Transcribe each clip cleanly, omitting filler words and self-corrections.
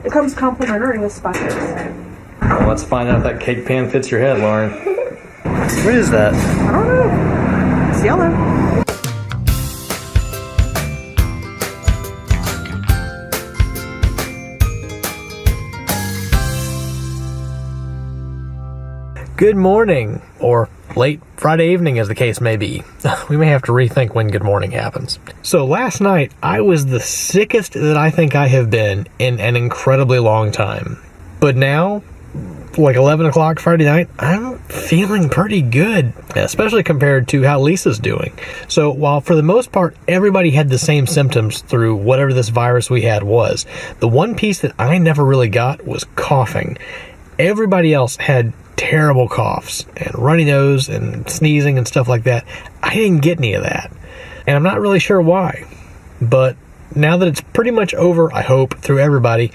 It comes complimentary with sponges. Well, let's find out if that cake pan fits your head, Lauren. What is that? I don't know. It's yellow. Good morning, or late Friday evening as the case may be. We may have to rethink when good morning happens. So last night, I was the sickest that I think I have been in an incredibly long time. But now, like 11 o'clock Friday night, I'm feeling pretty good, especially compared to how Lisa's doing. So while for the most part, everybody had the same symptoms through whatever this virus we had was, the one piece that I never really got was coughing. Everybody else had terrible coughs and runny nose and sneezing and stuff like that. I didn't get any of that. And I'm not really sure why. But now that it's pretty much over, I hope, through everybody,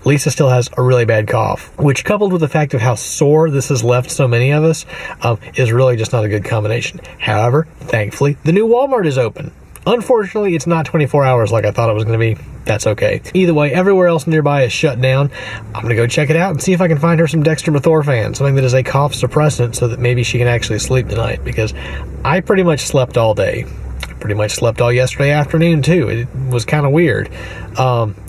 Lisa still has a really bad cough, which coupled with the fact of how sore this has left so many of us, is really just not a good combination. However, thankfully, the new Walmart is open. Unfortunately, it's not 24 hours like I thought it was going to be. That's okay. Either way, everywhere else nearby is shut down. I'm going to go check it out and see if I can find her some dextromethorphan, something that is a cough suppressant, so that maybe she can actually sleep tonight, because I pretty much slept all day. I pretty much slept all yesterday afternoon, too. It was kind of weird.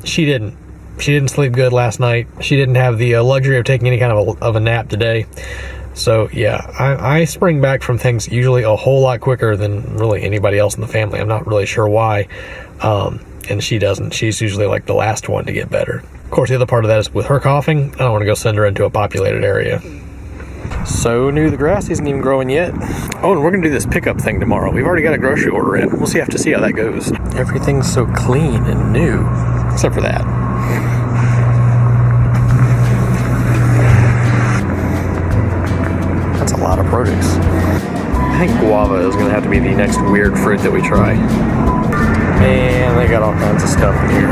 She didn't. She didn't sleep good last night. She didn't have the luxury of taking any kind of a nap today. So, yeah, I spring back from things usually a whole lot quicker than really anybody else in the family. I'm not really sure why. And she doesn't. She's usually like the last one to get better. Of course, the other part of that is with her coughing, I don't want to go send her into a populated area. So new, the grass isn't even growing yet. Oh, and we're going to do this pickup thing tomorrow. We've already got a grocery order in. We'll have to see how that goes. Everything's so clean and new, except for that. That's a lot of produce. I think guava is going to have to be the next weird fruit that we try. Man, they got all kinds of stuff in here.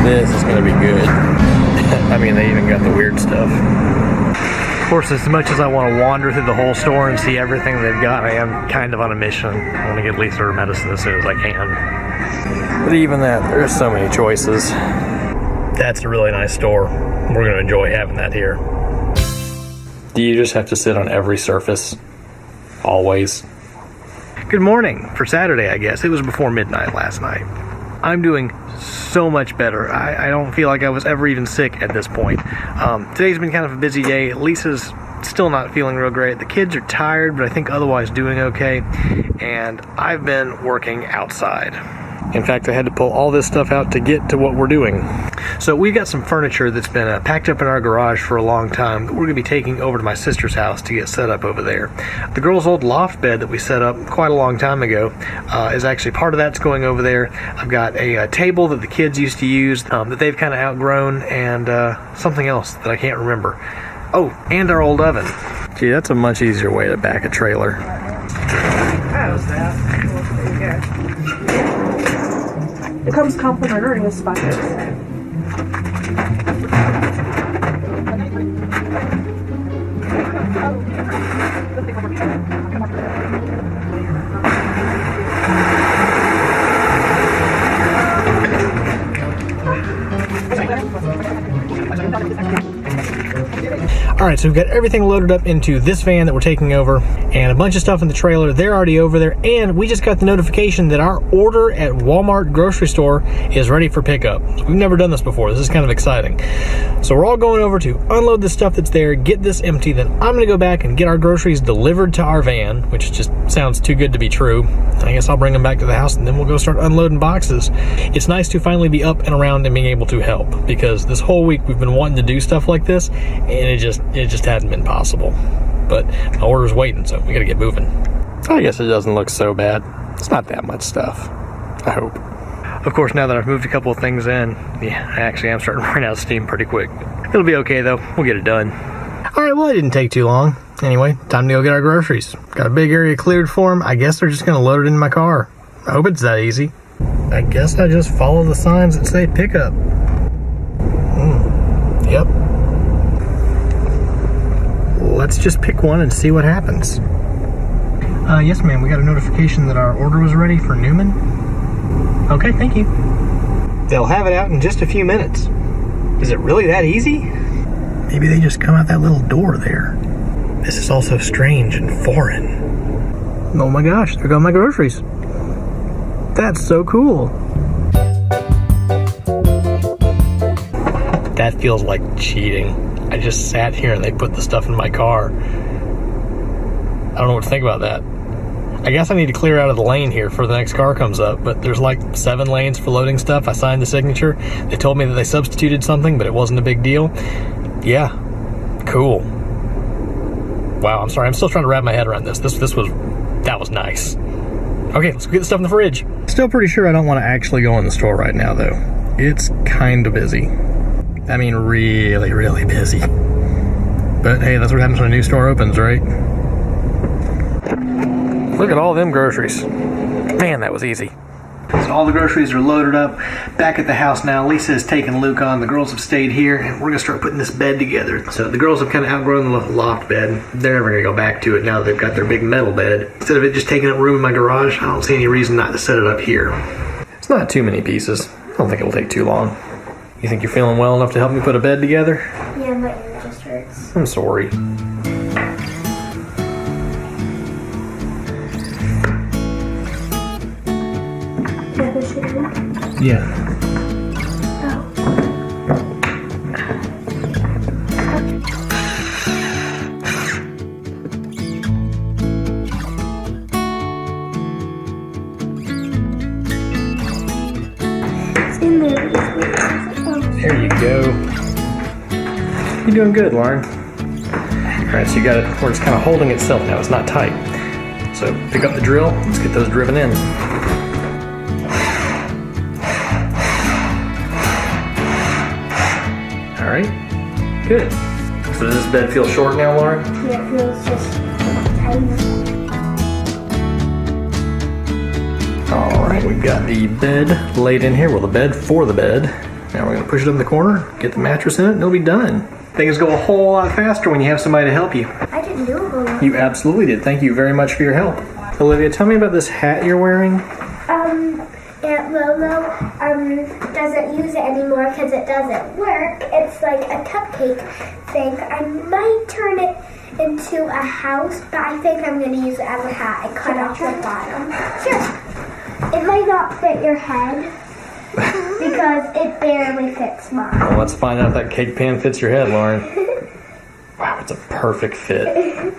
This is going to be good. I mean, they even got the weird stuff. Of course, as much as I want to wander through the whole store and see everything they've got, I am kind of on a mission. I want to get Lisa her medicine as soon as I can. But even that, there's so many choices. That's a really nice store. We're going to enjoy having that here. Do you just have to sit on every surface? Always? Good morning for Saturday, I guess. It was before midnight last night. I'm doing so much better. I don't feel like I was ever even sick at this point. Today's been kind of a busy day. Lisa's still not feeling real great. The kids are tired, but I think otherwise doing okay. And I've been working outside. In fact, I had to pull all this stuff out to get to what we're doing. So we've got some furniture that's been packed up in our garage for a long time that we're going to be taking over to my sister's house to get set up over there. The girls' old loft bed that we set up quite a long time ago is actually part of that's going over there. I've got a table that the kids used to use that they've kind of outgrown, and something else that I can't remember. Oh, and our old oven. Gee, that's a much easier way to back a trailer. How's that? Okay. It comes complimentary with sponges. Alright, so we've got everything loaded up into this van that we're taking over, and a bunch of stuff in the trailer. They're already over there, and we just got the notification that our order at Walmart grocery store is ready for pickup. We've never done this before. This is kind of exciting. So we're all going over to unload the stuff that's there, get this empty, then I'm going to go back and get our groceries delivered to our van, which just sounds too good to be true. I guess I'll bring them back to the house, and then we'll go start unloading boxes. It's nice to finally be up and around and being able to help, because this whole week we've been wanting to do stuff like this, and it just hadn't been possible. But my order's waiting, so we gotta get moving. I guess it doesn't look so bad. It's not that much stuff, I hope. Of course, now that I've moved a couple of things in, yeah, I actually am starting to run out of steam pretty quick. It'll be okay though, we'll get it done. Alright, well, it didn't take too long. Anyway, time to go get our groceries. Got a big area cleared for them. I guess they're just gonna load it in my car. I hope it's that easy. I guess I just follow the signs that say pickup. Yep. Let's just pick one and see what happens. Yes, ma'am. We got a notification that our order was ready for Newman. Okay, thank you. They'll have it out in just a few minutes. Is it really that easy? Maybe they just come out that little door there. This is all so strange and foreign. Oh my gosh, there go my groceries. That's so cool. That feels like cheating. I just sat here and they put the stuff in my car. I don't know what to think about that. I guess I need to clear out of the lane here before the next car comes up, but there's like 7 lanes for loading stuff. I signed the signature. They told me that they substituted something, but it wasn't a big deal. Yeah, cool. Wow, I'm sorry. I'm still trying to wrap my head around this. That was nice. Okay, let's go get the stuff in the fridge. Still pretty sure I don't want to actually go in the store right now, though. It's kind of busy. I mean, really, really busy. But hey, that's what happens when a new store opens, right? Look at all them groceries. Man, that was easy. So all the groceries are loaded up. Back at the house now. Lisa has taken Luke on. The girls have stayed here, and we're going to start putting this bed together. So the girls have kind of outgrown the loft bed. They're never going to go back to it now that they've got their big metal bed. Instead of it just taking up room in my garage, I don't see any reason not to set it up here. It's not too many pieces. I don't think it will take too long. You think you're feeling well enough to help me put a bed together? Yeah, my ear just hurts. I'm sorry. Yeah. It's in there. There you go. You're doing good, Lauren. Alright, so you got it where it's kind of holding itself now. It's not tight. So pick up the drill. Let's get those driven in. Alright, good. So does this bed feel short now, Lauren? Yeah, it feels just tiny. Alright, we've got the bed laid in here. Well, the bed for the bed. Now we're going to push it up in the corner, get the mattress in it, and it'll be done. Things go a whole lot faster when you have somebody to help you. I didn't do a whole lot. You absolutely did. Thank you very much for your help. Olivia, tell me about this hat you're wearing. Aunt Lolo doesn't use it anymore because it doesn't work. It's like a cupcake thing. I might turn it into a house, but I think I'm going to use it as a hat and cut off the bottom. Sure. It might not fit your head because it barely fits mine. Well, let's find out if that cake pan fits your head, Lauren. Wow, it's a perfect fit. It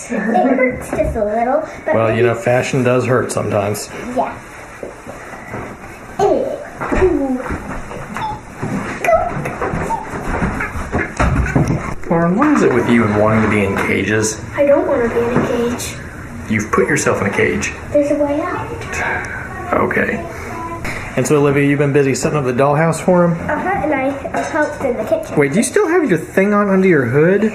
hurts just a little. But Well, you know, fashion does hurt sometimes. Yeah. Lauren, what is it with you and wanting to be in cages? I don't want to be in a cage. You've put yourself in a cage. There's a way out. Okay. And so, Olivia, you've been busy setting up the dollhouse for him? And I helped in the kitchen. Wait, do you still have your thing on under your hood?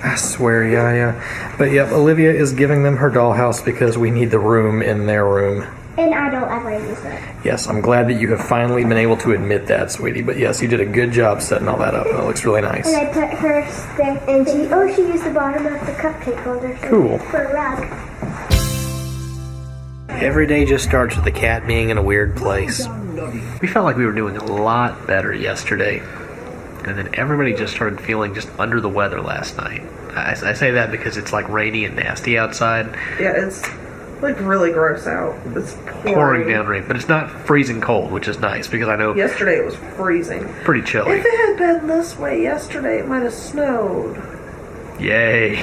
I swear, yeah. But yep, Olivia is giving them her dollhouse because we need the room in their room. And I don't ever use it. Yes, I'm glad that you have finally been able to admit that, sweetie. But yes, you did a good job setting all that up. That looks really nice. And I put her there, and she used the bottom of the cupcake holder Cool. for a rug. Every day just starts with the cat being in a weird place. We felt like we were doing a lot better yesterday. And then everybody just started feeling just under the weather last night. I say that because it's like rainy and nasty outside. Yeah, it's like really gross out. It's Pouring down rain, but it's not freezing cold, which is nice because I know Yesterday it was freezing. pretty chilly. If it had been this way yesterday, it might have snowed. Yay.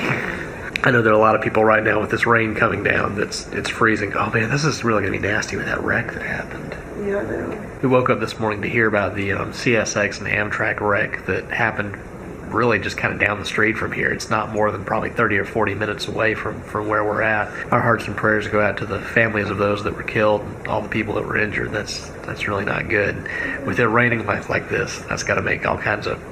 I know there are a lot of people right now with this rain coming down it's freezing. Oh man, this is really going to be nasty with that wreck that happened. Yeah, I know. We woke up this morning to hear about the CSX and Amtrak wreck that happened really just kind of down the street from here. It's not more than probably 30 or 40 minutes away from where we're at. Our hearts and prayers go out to the families of those that were killed and all the people that were injured. That's really not good. With it raining like this, that's got to make all kinds of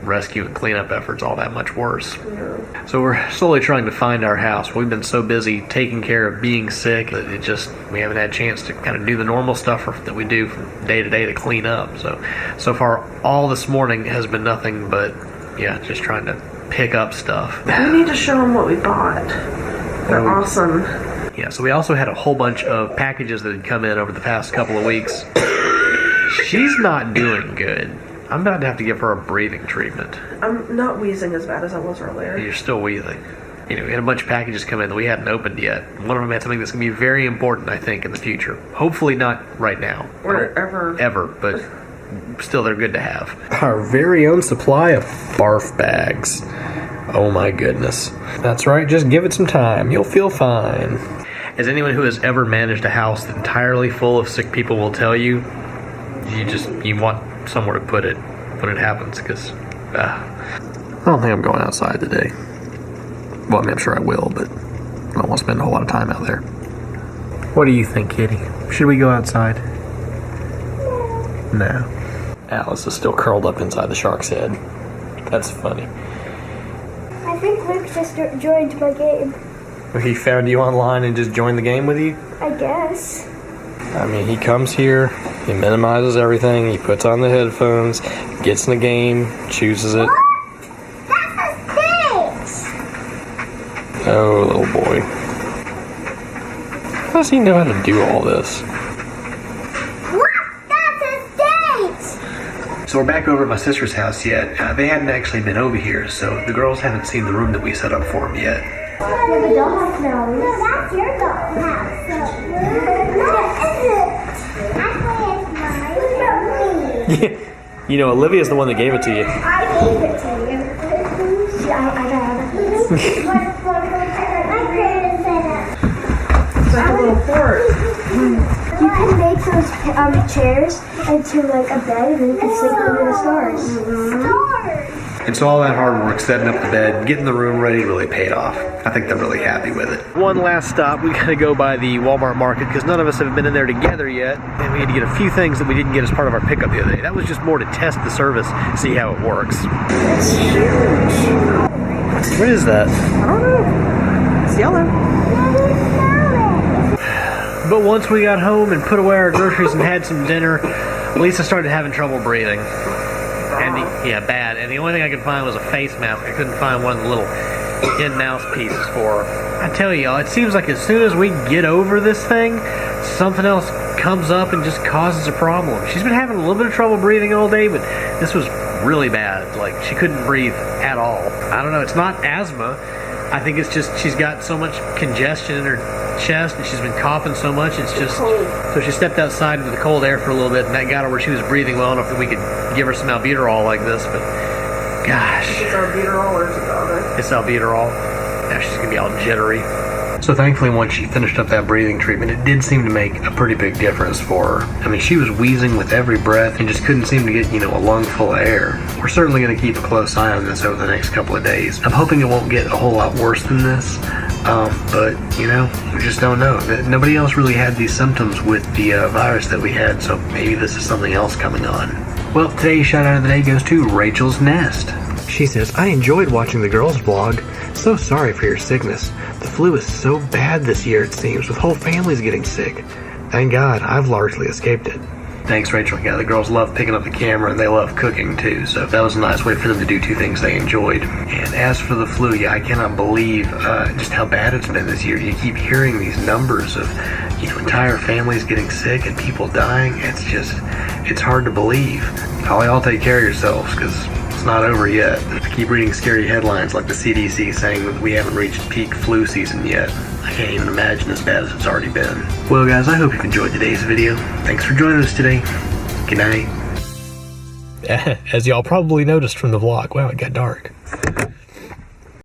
rescue and cleanup efforts all that much worse. Yeah. So we're slowly trying to find our house. We've been so busy taking care of being sick that we haven't had a chance to kind of do the normal stuff that we do from day to day to clean up. So far, all this morning has been nothing but, just trying to pick up stuff. We need to show them what we bought. They're awesome. Yeah, so we also had a whole bunch of packages that had come in over the past couple of weeks. She's not doing good. I'm about to have to give her a breathing treatment. I'm not wheezing as bad as I was earlier. You're still wheezing. You know, we had a bunch of packages come in that we hadn't opened yet. One of them had something that's going to be very important, I think, in the future. Hopefully not right now. Or ever. Ever, but still they're good to have. Our very own supply of barf bags. Oh my goodness. That's right, just give it some time. You'll feel fine. As anyone who has ever managed a house entirely full of sick people will tell you, you want somewhere to put it when it happens, because I don't think I'm going outside today. Well, I mean, I'm sure I will, but I don't want to spend a whole lot of time out there. What do you think, Kitty? Should we go outside? No. Alice is still curled up inside the shark's head. That's funny. I think Luke just joined my game. He found you online and just joined the game with you? I guess. I mean, he comes here, he minimizes everything, he puts on the headphones, gets in the game, chooses it. Oh, little boy. How does he know how to do all this? So we're back over at my sister's house yet. They hadn't actually been over here, so the girls haven't seen the room that we set up for them yet. Yeah, the dollhouse now. No, that's your dollhouse. No, it's mine. You know, Olivia's the one that gave it to you. I gave it to you. Yeah, I got it. It's like a little fort. You can make those chairs into like a bed and then you can sleep under the stars. Stars! And so all that hard work setting up the bed, getting the room ready really paid off. I think they're really happy with it. One last stop, we gotta go by the Walmart market because none of us have been in there together yet. And we had to get a few things that we didn't get as part of our pickup the other day. That was just more to test the service, see how it works. It's huge. What is that? I don't know. It's yellow. But once we got home and put away our groceries and had some dinner, Lisa started having trouble breathing. And bad. And the only thing I could find was a face mask. I couldn't find one of the little in-mouse pieces for her. I tell you, y'all, it seems like as soon as we get over this thing, something else comes up and just causes a problem. She's been having a little bit of trouble breathing all day, but this was really bad. Like, she couldn't breathe at all. I don't know, it's not asthma. I think it's just she's got so much congestion in her chest and she's been coughing so much, it's just so she stepped outside into the cold air for a little bit and that got her where she was breathing well enough that we could give her some albuterol like this. But gosh, It's albuterol or is it the other? it's albuterol. Now she's gonna be all jittery. So thankfully once she finished up that breathing treatment, it did seem to make a pretty big difference for her. I mean, she was wheezing with every breath and just couldn't seem to get, a lung full of air. We're certainly going to keep a close eye on this over the next couple of days. I'm hoping it won't get a whole lot worse than this, but, we just don't know. Nobody else really had these symptoms with the virus that we had, so maybe this is something else coming on. Well, today's shout out of the day goes to Rachel's Nest. She says, I enjoyed watching the girls' vlog. So sorry for your sickness. The flu is so bad this year, it seems, with whole families getting sick. Thank God, I've largely escaped it. Thanks, Rachel. Yeah, the girls love picking up the camera and they love cooking too, so that was a nice way for them to do two things they enjoyed. And as for the flu, I cannot believe just how bad it's been this year. You keep hearing these numbers of, entire families getting sick and people dying. It's hard to believe. Y'all take care of yourselves, because it's not over yet. I keep reading scary headlines like the CDC saying that we haven't reached peak flu season yet. I can't even imagine as bad as it's already been. Well, guys, I hope you've enjoyed today's video. Thanks for joining us today. Good night. As y'all probably noticed from the vlog, wow, it got dark.